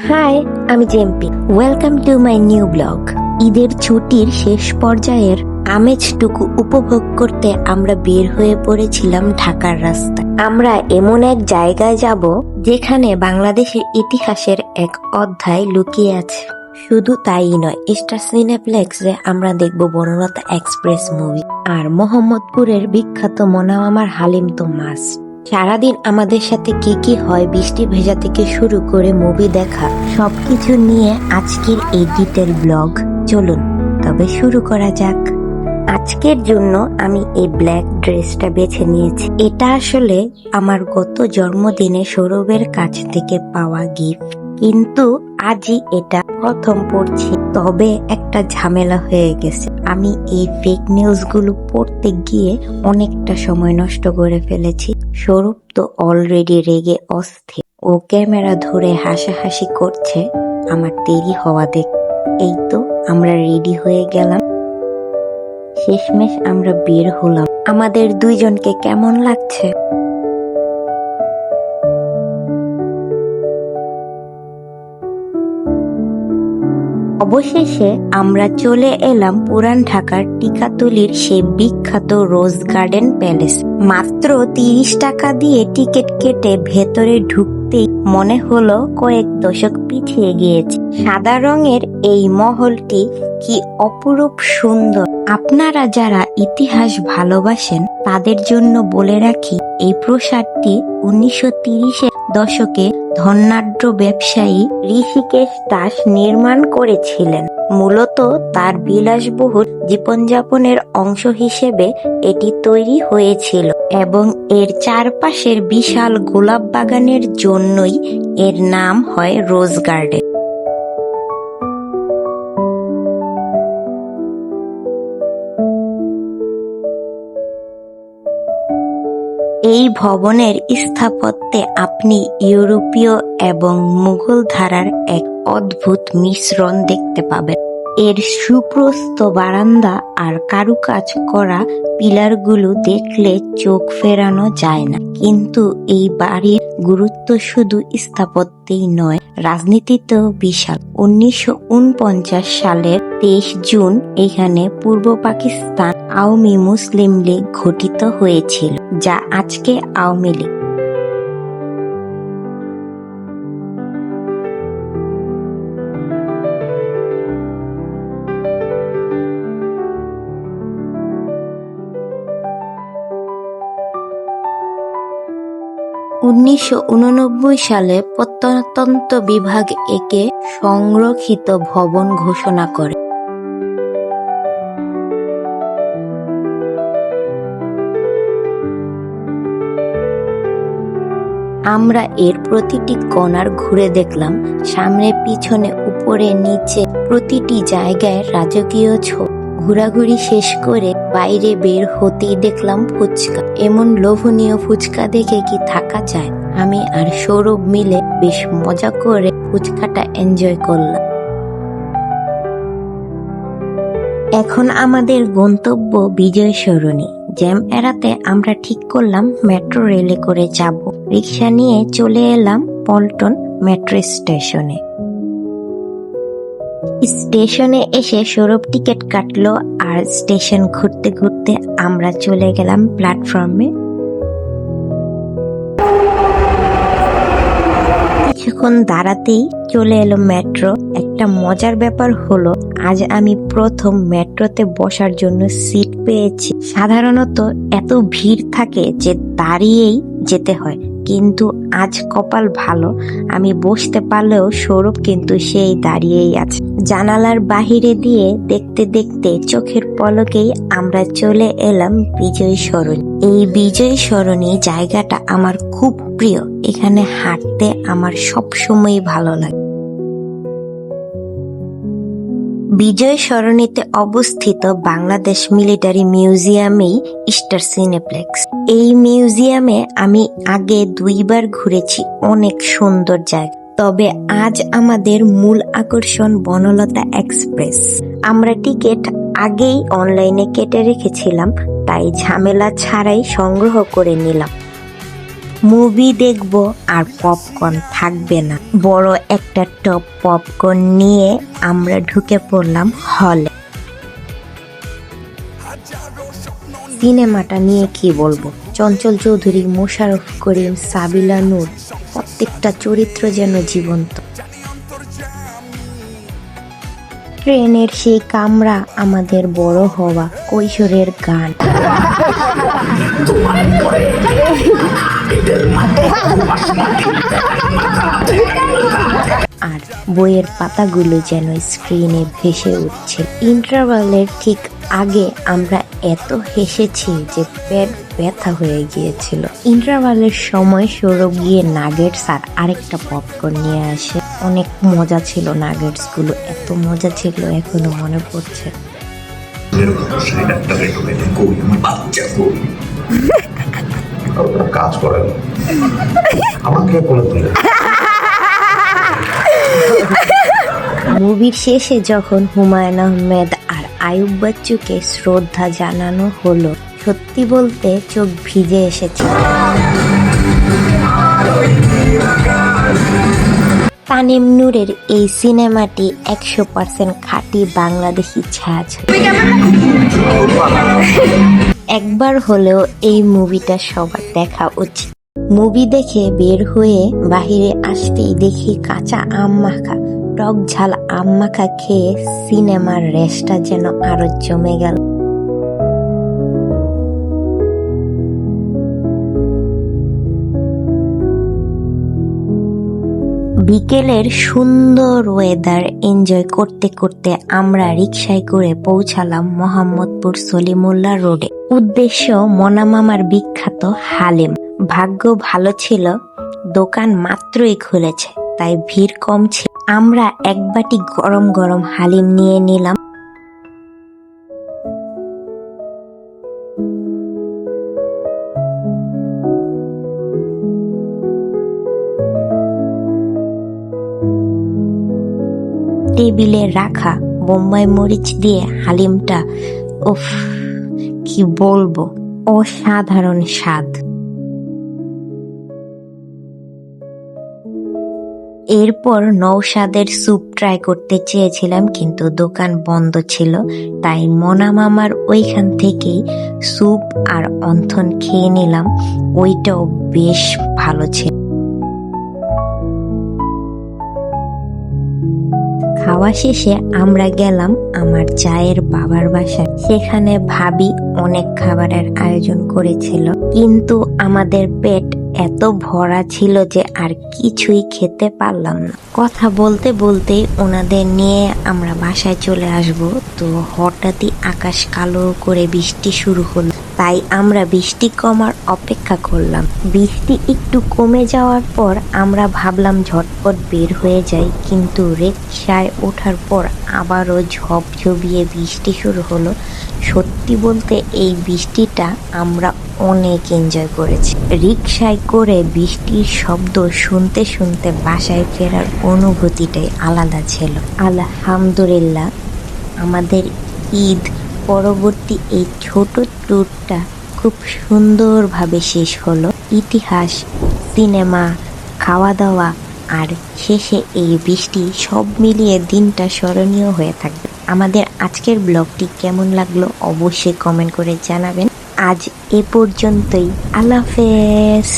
High, আমি জেম্পি। Welcome to my new blog. ঈদের ছুটির শেষ পর্যায়ের আমেজটুকু উপভোগ করতে আমরা বের হয়ে পড়েছিলাম ঢাকার রাস্তায়। আমরা এমন এক জায়গায় যাব যেখানে বাংলাদেশের ইতিহাসের এক অধ্যায় লুকিয়ে আছে। শুধু তাই নয়, স্টার সিনেপ্লেক্সে আমরা দেখব বনলতা এক্সপ্রেস মুভি, আর মোহাম্মদপুরের বিখ্যাত মনামামার হালিম তো মাস্ট। সারাদিন আমাদের সাথে কি কি হয়, বৃষ্টি ভেজা থেকে শুরু করে মুভি দেখা, সবকিছু নিয়ে আজকের এই ডিটেল ব্লগ। চলুন তবে শুরু করা যাক। আজকের জন্য আমি এই ব্ল্যাক ড্রেসটা বেছে নিয়েছি। এটা আসলে আমার গত জন্মদিনে সৌরভের কাছ থেকে পাওয়া গিফট, কিন্তু আজই এটা প্রথম পড়ছি। তবে একটা ঝামেলা হয়ে গেছে। আমি এই ফেক নিউজ গুলো পড়তে গিয়ে অনেকটা সময় নষ্ট করে ফেলেছি। সৌরভ তো অলরেডি রেগে অস্থির। ও ক্যামেরা ধরে হাসাহাসি করছে আমার দেরি হওয়া দেখ। এই তো আমরা রেডি হয়ে গেলাম, শেষমেশ আমরা বের হলাম। আমাদের দুইজনকে কেমন লাগছে? অবশেষে আমরা চলে এলাম পুরান ঢাকার টিকাতলির সেই বিখ্যাত রোজ গার্ডেন প্যালেস। মাত্র 30 টাকা দিয়ে টিকিট কেটে ভেতরে ঢুকতেই মনে হলো কয়েক দশক পিছিয়ে গিয়েছে। সাদা রঙের এই মহলটি কি অপরূপ সুন্দর। আপনারা যারা ইতিহাস ভালোবাসেন তাদের জন্য বলে রাখি, এই প্রাসাদটি 1930-এর দশকে ধনাঢ্য ব্যবসায়ী ঋষিকেশ দাস নির্মাণ করেছিলেন। মূলত তার বিলাসবহুল জীবনযাপনের অংশ হিসেবে এটি তৈরি হয়েছিল, এবং এর চারপাশের বিশাল গোলাপ বাগানের জন্যই এর নাম হয় রোজ গার্ডেন। এই ভবনের স্থাপত্যে আপনি ইউরোপীয় এবং মুঘল ধারার এক অদ্ভুত মিশ্রণ দেখতে পাবেন। এর সুপ্রস্ত বারান্দা আর কারুকাজ করা পিলারগুলো দেখলে চোখ ফেরানো যায় না। কিন্তু এই বাড়ির গুরুত্ব শুধু স্থাপত্যেই নয়, রাজনীতিতেও বিশাল। 1949 সালের 23 জুন এখানে পূর্ব পাকিস্তান আওয়ামী মুসলিম লীগ গঠিত হয়েছিল, যা আজকে আওয়ামী লীগ। সালে প্রত্নতত্ত্ব বিভাগ একে সংরক্ষিত ভবন ঘোষণা করে। আমরা এর প্রতিটি কর্নার ঘুরে দেখলাম, সামনে পিছনে উপরে নিচে প্রতিটি জায়গায় রাজকীয় ছোপ। ঘোরাঘুরি শেষ করে বাইরে বের হতেই দেখলাম ফুচকা। এমন লোভনীয় ফুচকা দেখে কি থাকা যায়? আমি আর সৌরভ মিলে বেশ মজা করে ফুচকাটা এনজয় করলাম। এখন আমাদের গন্তব্য বিজয় সরণি। জ্যাম এড়াতে আমরা ঠিক করলাম মেট্রো রেলে করে যাব। রিক্সা নিয়ে চলে এলাম পল্টন মেট্রো স্টেশনে। স্টেশনে এসে সৌরভ টিকিট কাটলো, আর স্টেশন ঘুরতে ঘুরতে আমরা চলে গেলাম প্ল্যাটফর্মে। কিছুক্ষণ দাঁড়াতেই চলে এলো মেট্রো। একটা মজার ব্যাপার হলো, আজ আমি প্রথম মেট্রোতে বসার জন্য সিট পেয়েছি। সাধারণত এত ভিড় থাকে যে দাঁড়িয়েই যেতে হয়, কিন্তু আজ কপাল ভালো, আমি বসতে পারলেও সৌরভ কিন্তু সেই দাঁড়িয়েই আছে। জানালার বাহিরে দিয়ে দেখতে দেখতে চোখের পলকেই আমরা চলে এলাম বিজয় সরণি। এই বিজয় সরণি জায়গাটা আমার খুব প্রিয়। এখানে হাঁটতে আমার সবসময় ভালো লাগে। বিজয় সরণিতে অবস্থিত বাংলাদেশ মিলিটারি মিউজিয়ামেই স্টার সিনেপ্লেক্স। এই মিউজিয়ামে আমি আগে 2 বার ঘুরেছি, অনেক সুন্দর জায়গা। তবে আজ আমাদের মূল আকর্ষণ বনলতা এক্সপ্রেস। আমরা টিকিট আগেই অনলাইনে কেটে রেখেছিলাম, তাই ঝামেলা ছাড়াই সংগ্রহ করে নিলাম। মুভি দেখব আর পপকর্ন থাকবে না। বড় একটা টপ পপকর্ন নিয়ে আমরা ঢুকে পড়লাম হলে। সিনেমাটা নিয়ে কি বলবো, চঞ্চল চৌধুরী, মোশাররফ করিম, সাবিলা নূর, প্রত্যেকটা চরিত্র যেন জীবন্ত। ট্রেনের সেই কামরা, আমাদের বড় হওয়া কৈশোরের গান, আর বইয়ের পাতাগুলো যেন স্ক্রিনে ভেসে উঠছে। ইন্টারভালের ঠিক আগে আমরা এত হেসেছি যে পেট ব্যথা হয়ে গিয়েছিল। ইন্টারভালের সময় সৌরভ গিয়ে নাগেটস আর আরেকটা পপকর্ন নিয়ে আসে। অনেক মজা ছিল নাগেটস গুলো, এত মজা ছিল এখনো মনে পড়ছে। কাজ করেন আমাকে মুভির শেষে যখন হুমায়ুন আহমেদ আর আয়ুব বাচ্চুকে শ্রদ্ধা জানানো হলো, সত্যি বলতে চোখ ভিজে এসেছে। তানিম নূরের এই সিনেমাটি 100% খাঁটি বাংলাদেশি ছাঁচ। একবার হলেও এই মুভিটা সবার দেখা উচিত। মুভি দেখে বের হয়ে বাহিরে আসতেই দেখি কাঁচা আম মাখা, টক ঝাল আম মাখা খেয়ে সিনেমার রেশটা যেন আরো জমে গেল। বিকেলের সুন্দর ওয়েদার এনজয় করতে করতে আমরা রিকশায় করে পৌঁছালাম মোহাম্মদপুর সলিমুল্লাহ রোডে। উদ্দেশ্য মনা মামার বিখ্যাত হালিম। ভাগ্য ভালো ছিল, দোকান মাত্রই খুলেছে, তাই ভিড় কম ছিল। আমরা এক বাটি গরম গরম হালিম নিয়ে নিলাম। টেবিলে রাখা বোম্বাই মরিচ দিয়ে হালিমটা, উফ কি বলবো, অসাধারণ স্বাদ। এরপর নওশাদের স্যুপ ট্রাই করতে চেয়েছিলাম, কিন্তু দোকান বন্ধ ছিল, তাই মনা মামার ওইখান থেকেই স্যুপ আর অন্থন খেয়ে নিলাম। ওইটাও বেশ ভালো ছিল। খাওয়া শেষে আমরা গেলাম আমার চায়ের বাবার বাসায়। সেখানে ভাবি অনেক খাবারের আয়োজন করেছিল, কিন্তু আমাদের পেট এত ভরা ছিল যে আর কিছুই খেতে পারলাম না। কথা বলতে বলতেই ওনাদের নিয়ে আমরা বাসায় চলে আসব, তো হঠাৎই আকাশ কালো করে বৃষ্টি শুরু হলো। তাই আমরা বৃষ্টি কমার অপেক্ষা করলাম। বৃষ্টি একটু কমে যাওয়ার পর আমরা ভাবলাম ঝটপট বের হয়ে যাই, কিন্তু রিকশায় ওঠার পর আবারও ঝপঝপিয়ে বৃষ্টি শুরু হলো। সত্যি বলতে এই বৃষ্টিটা আমরা অনেক এনজয় করেছি। রিকশায় করে বৃষ্টির শব্দ শুনতে শুনতে বাসায় ফেরার অনুভূতিটাই আলাদা ছিল। আলহামদুলিল্লাহ, আমাদের ঈদ পরবর্তী এই ছোট ট্যুরটা খুব সুন্দরভাবে শেষ হলো। ইতিহাস, সিনেমা, খাওয়া দাওয়া আর শেষে এই বৃষ্টি, সব মিলিয়ে দিনটা স্মরণীয় হয়ে থাকবে। আমাদের আজকের ব্লগটি কেমন লাগলো অবশ্যই কমেন্ট করে জানাবেন। আজ এ পর্যন্তই, আল্লাহ হাফেজ।